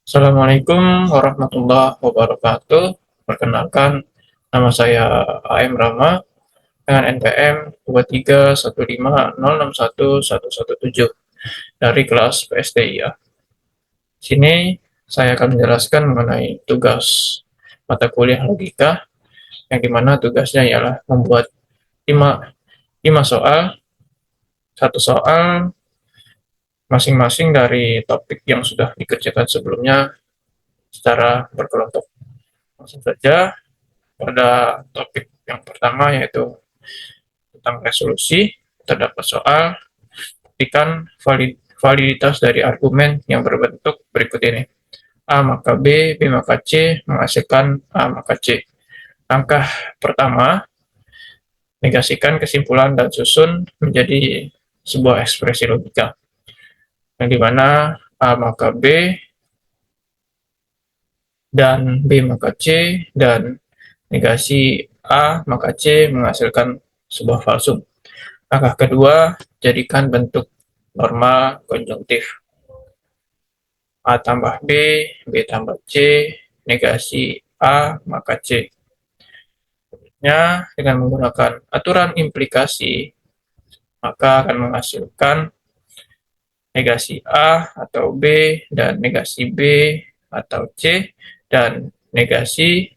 Assalamualaikum warahmatullahi wabarakatuh. Perkenalkan, nama saya AM Rama dengan NPM 23150611117 dari kelas PSTIA. Sini saya akan menjelaskan mengenai tugas mata kuliah logika, yang dimana tugasnya ialah membuat 5, 5 soal, satu soal masing-masing dari topik yang sudah dikerjakan sebelumnya secara berkelompok. Langsung saja pada topik yang pertama, yaitu tentang resolusi. Terdapat soal, buktikan validitas dari argumen yang berbentuk berikut ini. A maka B, B maka C, menghasilkan A maka C. Langkah pertama, negasikan kesimpulan dan susun menjadi sebuah ekspresi logika, yang dimana A maka B dan B maka C dan negasi A maka C menghasilkan sebuah falsum. Langkah kedua, jadikan bentuk normal konjungtif. A tambah B, B tambah C, negasi A maka C. Selanjutnya, dengan menggunakan aturan implikasi, maka akan menghasilkan negasi A atau B dan negasi B atau C dan negasi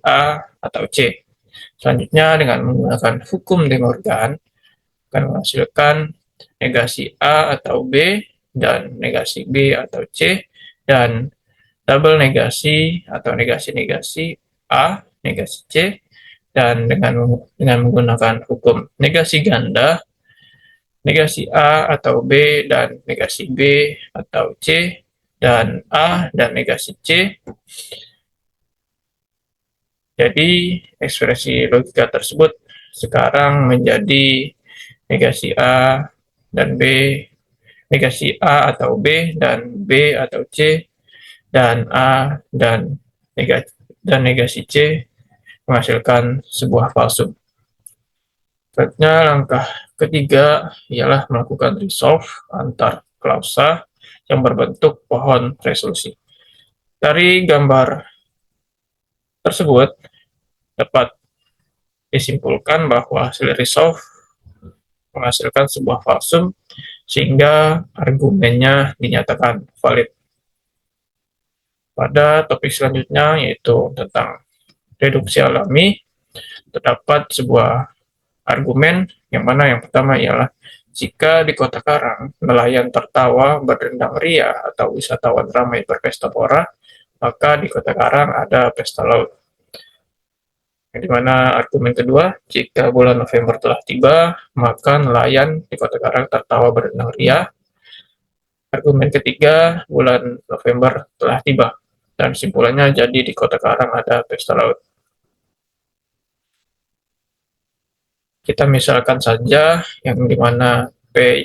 A atau C. Selanjutnya, dengan menggunakan hukum De Morgan, akan menghasilkan negasi A atau B dan negasi B atau C dan double negasi atau negasi-negasi A, negasi C, dan dengan menggunakan hukum negasi ganda, negasi A atau B dan negasi B atau C dan A dan negasi C. Jadi ekspresi logika tersebut sekarang menjadi negasi A dan B, negasi A atau B dan B atau C dan A dan negasi C menghasilkan sebuah falsum. Selanjutnya, langkah ketiga ialah melakukan resolve antar klausa yang berbentuk pohon resolusi. Dari gambar tersebut dapat disimpulkan bahwa hasil resolve menghasilkan sebuah falsum sehingga argumennya dinyatakan valid. Pada topik selanjutnya, yaitu tentang reduksi alami, terdapat sebuah argumen yang mana yang pertama ialah jika di Kota Karang nelayan tertawa berdendang ria atau wisatawan ramai berpesta pora, maka di Kota Karang ada pesta laut. Yang dimana argumen kedua, jika bulan November telah tiba, maka nelayan di Kota Karang tertawa berdendang ria. Argumen ketiga, bulan November telah tiba, dan simpulannya jadi di Kota Karang ada pesta laut. Kita misalkan saja yang dimana P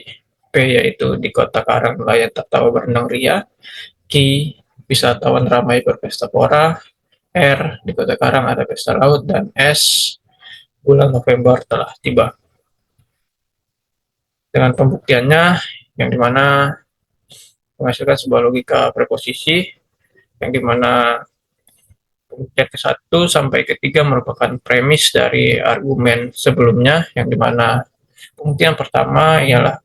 yaitu di Kota Karang nelayan tertawa berdendang ria, Q wisatawan ramai berpesta pora, R di Kota Karang ada pesta laut, dan S bulan November telah tiba. Dengan pembuktiannya, yang dimana menghasilkan sebuah logika preposisi, yang dimana pembuktian ke-1 sampai ke-3 merupakan premis dari argumen sebelumnya, yang dimana pembuktian pertama ialah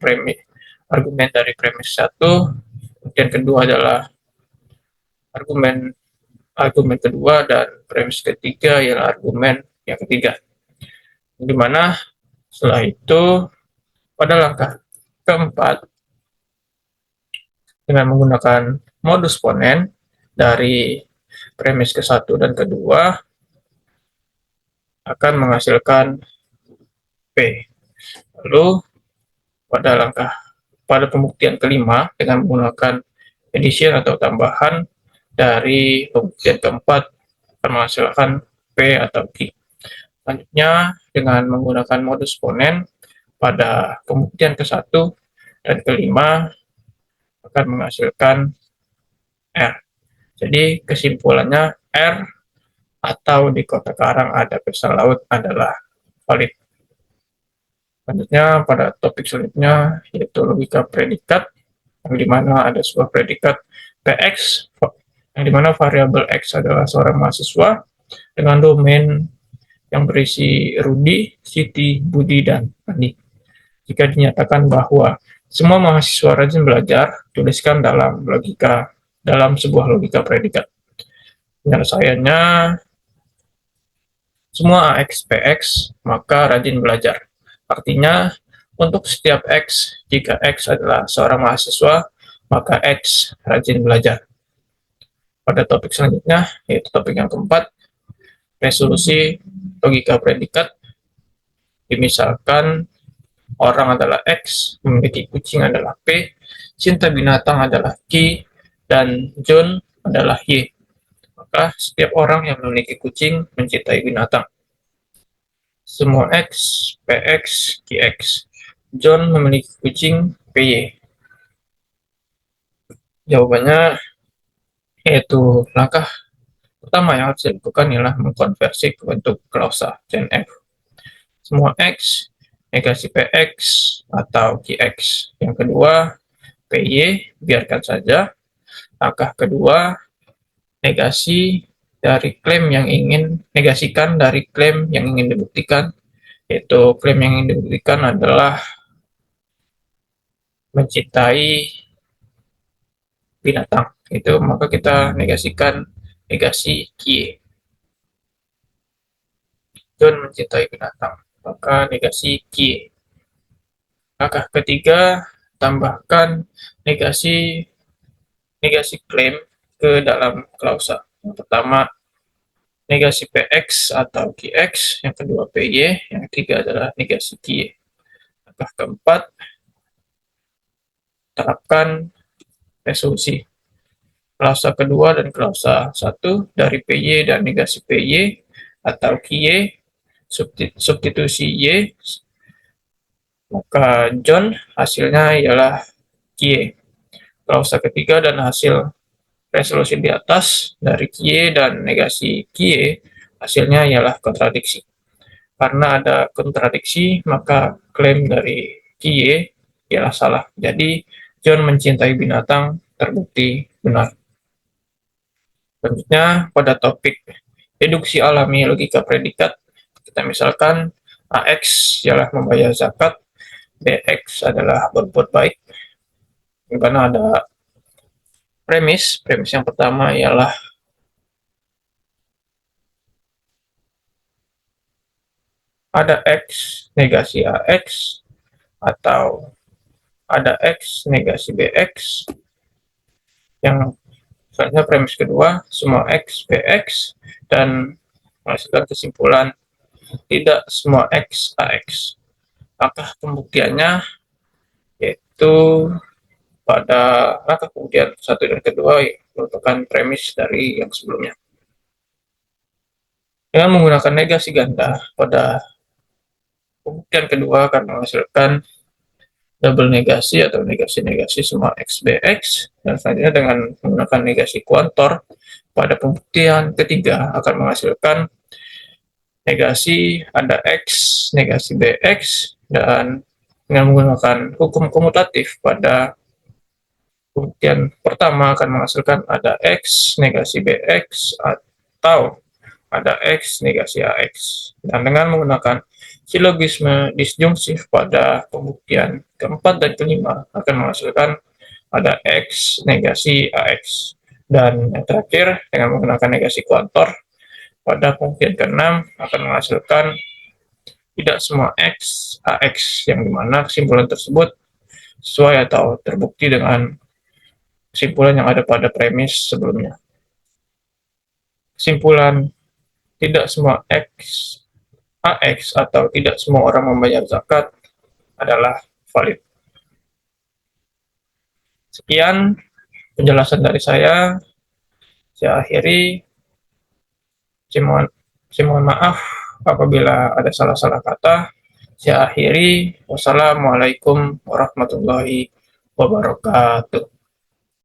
argumen dari premis 1, pembuktian kedua adalah argumen kedua, dan premis ketiga ialah argumen yang ketiga. Di mana setelah itu pada langkah keempat, dengan menggunakan modus ponen dari premis ke-1 dan kedua, akan menghasilkan P. Lalu pada pembuktian kelima, dengan menggunakan addition atau tambahan dari pembuktian keempat, akan menghasilkan P atau Q. Selanjutnya, dengan menggunakan modus ponen pada pembuktian ke-1 dan kelima, akan menghasilkan R. Jadi kesimpulannya R atau di Kota Karang ada pesta laut adalah valid. Selanjutnya, pada topik selanjutnya yaitu logika predikat, yang dimana ada sebuah predikat PX, yang dimana variabel X adalah seorang mahasiswa dengan domain yang berisi Rudi, Siti, Budi, dan Andi. Jika dinyatakan bahwa semua mahasiswa rajin belajar, tuliskan dalam sebuah logika predikat. Penyelesaiannya, semua AX PX, maka rajin belajar. Artinya, untuk setiap X, jika X adalah seorang mahasiswa, maka X rajin belajar. Pada topik selanjutnya, yaitu topik yang keempat, resolusi logika predikat. Misalkan orang adalah X, memiliki kucing adalah P, cinta binatang adalah Q, dan John adalah Y. Maka setiap orang yang memiliki kucing mencintai binatang. Semua X, PX, QX. John memiliki kucing PY. Jawabannya yaitu langkah pertama yang harus dilakukan ialah mengkonversi ke bentuk klausa CNF. Semua X negasi PX atau QX. Yang kedua, PY biarkan saja. Langkah kedua, negasikan dari klaim yang ingin dibuktikan, yaitu klaim yang ingin dibuktikan adalah mencintai binatang. Itu maka kita negasikan negasi Q. John mencintai binatang, maka negasi Q. Langkah ketiga, tambahkan negasi klaim ke dalam klausa. Yang pertama, negasi PX atau QX, yang kedua PY, yang ketiga adalah negasi QY. Langkah keempat, terapkan resolusi. Klausa kedua dan klausa 1 dari PY dan negasi PY atau QY, substitusi Y, maka John hasilnya ialah QY. Klausa ketiga dan hasil resolusi di atas dari Q dan negasi Q, hasilnya ialah kontradiksi. Karena ada kontradiksi, maka klaim dari Q ialah salah. Jadi, John mencintai binatang terbukti benar. Selanjutnya, pada topik deduksi alami logika predikat, kita misalkan AX ialah membayar zakat, BX adalah berbuat baik, di mana ada premis yang pertama ialah ada X negasi AX atau ada X negasi BX. Yang selanjutnya premis kedua, semua X BX, dan menghasilkan kesimpulan tidak semua X AX. Langkah pembuktiannya yaitu pada langkah pembuktian satu dan kedua merupakan premis dari yang sebelumnya. Dengan menggunakan negasi ganda, pada pembuktian kedua akan menghasilkan double negasi atau negasi-negasi semua XBX, dan selanjutnya dengan menggunakan negasi kuantor, pada pembuktian ketiga akan menghasilkan negasi ada X, negasi BX, dan dengan menggunakan hukum komutatif pada pembuktian pertama akan menghasilkan ada X negasi BX atau ada X negasi AX. Dan dengan menggunakan silogisme disjungsif pada pembuktian keempat dan kelima akan menghasilkan ada X negasi AX. Dan yang terakhir, dengan menggunakan negasi kuantor pada pembuktian keenam akan menghasilkan tidak semua X AX, yang dimana kesimpulan tersebut sesuai atau terbukti dengan kesimpulan yang ada pada premis sebelumnya. Kesimpulan tidak semua X AX atau tidak semua orang membayar zakat adalah valid. Sekian penjelasan dari saya. Saya akhiri. Saya mohon maaf apabila ada salah-salah kata. Saya akhiri. Wassalamualaikum warahmatullahi wabarakatuh.